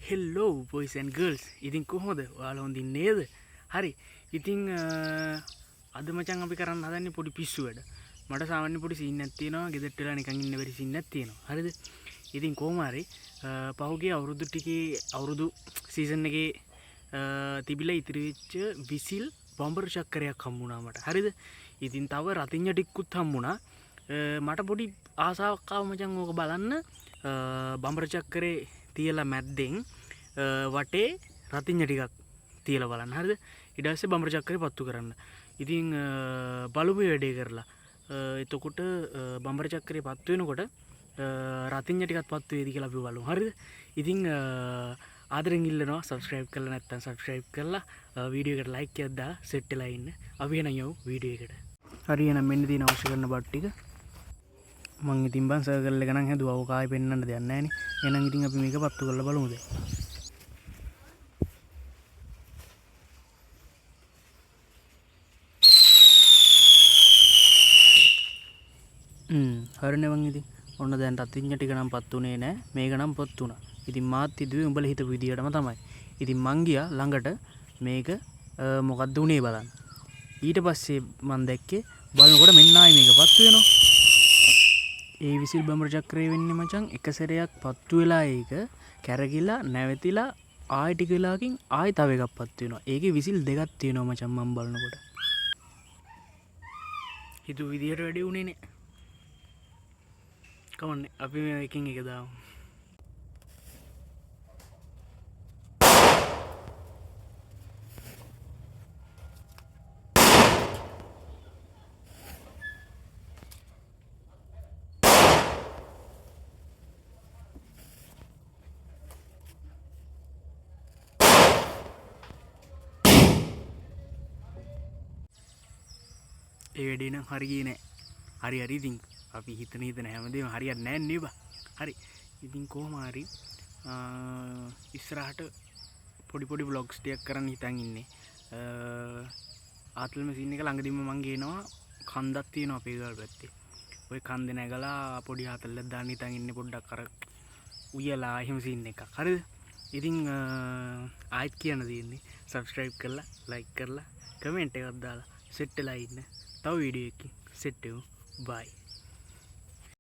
හෙල්ලෝ boys and girls. ඉතින් කොහොමද? ඔයාලා හොඳින් නේද? හරි. ඉතින් අද මචං අපි කරන්න හදන්නේ පොඩි පිස්සු වැඩ. මට සාමාන්‍ය පොඩි සීන් එකක් තියෙනවා. ගෙදරට වෙලා නිකන් ඉන්න බැරි සීන් එකක් තියෙනවා. හරිද? ඉතින් කොහොම හරි පහුගිය අවුරුදු සීසන් එකේ තිබිලා ඉතිරි වෙච්ච විසිල් බම්බර් චක්‍රයක් හම්බුණා මට. හරිද? ඉතින් තව රතිඤ්ඤ ටිකකුත් හම්බුණා. මට පොඩි ආසාවක් ආව මචං ඕක බලන්න. බම්බර් චක්‍රේ තියලා මැද්දෙන් වටේ රතිඤ්ඤ ටිකක් තියලා බලන්න. හරිද? ඊට පස්සේ බම්බර් චක්‍රේ පත්තු කරන්න. ඉතින් බලුපු වැඩේ කරලා එතකොට බම්බර් චක්‍රේ පත්තු වෙනකොට රතිඤ්ඤ ටිකක් පත්තු වේවි කියලා අපි බලමු. හරිද? ඉතින් ආදරෙන් ඉල්ලනවා subscribe කරලා නැත්නම් subscribe කරලා වීඩියෝ එකට like එකක් දාලා set වෙලා ඉන්න. අපි එන යමු වීඩියෝ එකට. හරි එහෙනම් මෙන්න තියෙන අවශ්‍ය කරන බට් ටික. මං ඉතින් බං සර්කල් එක නම් හැදුවා. ඔක ආයෙ පෙන්වන්න දෙයක් නැහැ නේ. එහෙනම් ඉතින් අපි මේක පත්තු කරලා බලමු දැන්. හරිනේ මං ඉතින් ඔන්න දැන් රතිඤ්ඤ ටික නම් පත්තුනේ නැහැ. මේක නම් පත්තු වුණා. ඉතින් මාත් හිතුවේ උඹලා හිතපු විදියටම තමයි. ඉතින් මං ගියා ළඟට මේක මොකක්ද උනේ බලන්න. ඊට පස්සේ මං දැක්කේ බලනකොට මෙන්න ආයි මේක පත්තු වෙනවා. ඒ විසිල් බම්බර් චක්‍රය වෙන්නේ මචං එක සැරයක් පත්තු වෙලා ඒක කැරකිලා නැවතිලා ආයි ටික වෙලාවකින් ආයි තව එකක් පත්තු වෙනවා. ඒකේ විසිල් දෙකක් තියෙනවා මචං මම බලනකොට. හිතුව විදියට වැඩි උනේ නේ. කවන්නේ අපි මේ එකින් එක දාමු. ඒ වැඩේ නම් හරි ගියේ නෑ. හරි ඉතින් අපි හිතන හැමදේම හරියන්නේ නෑ නේ බා. හරි. ඉතින් කොහොම හරි ඉස්සරහට පොඩි vlogs ටිකක් කරන්න හිතන් ඉන්නේ. ආතල්ම සීන් එක ළඟදීම මං ගේනවා කන්දක් තියෙනවා අපේ ගාල් පැත්තේ. ওই කන්දේ නැගලා පොඩි ආතල්ලක් දාන්න හිතන් ඉන්නේ පොඩ්ඩක් අර උයලා එහෙම සීන් එකක්. හරිද? ඉතින් ආයෙත් කියන්න තියෙන්නේ subscribe කරලා like කරලා comment එකක් දාලා set වෙලා ඉන්න. තව වීඩියෝ එකකින් set වෙමු. Bye.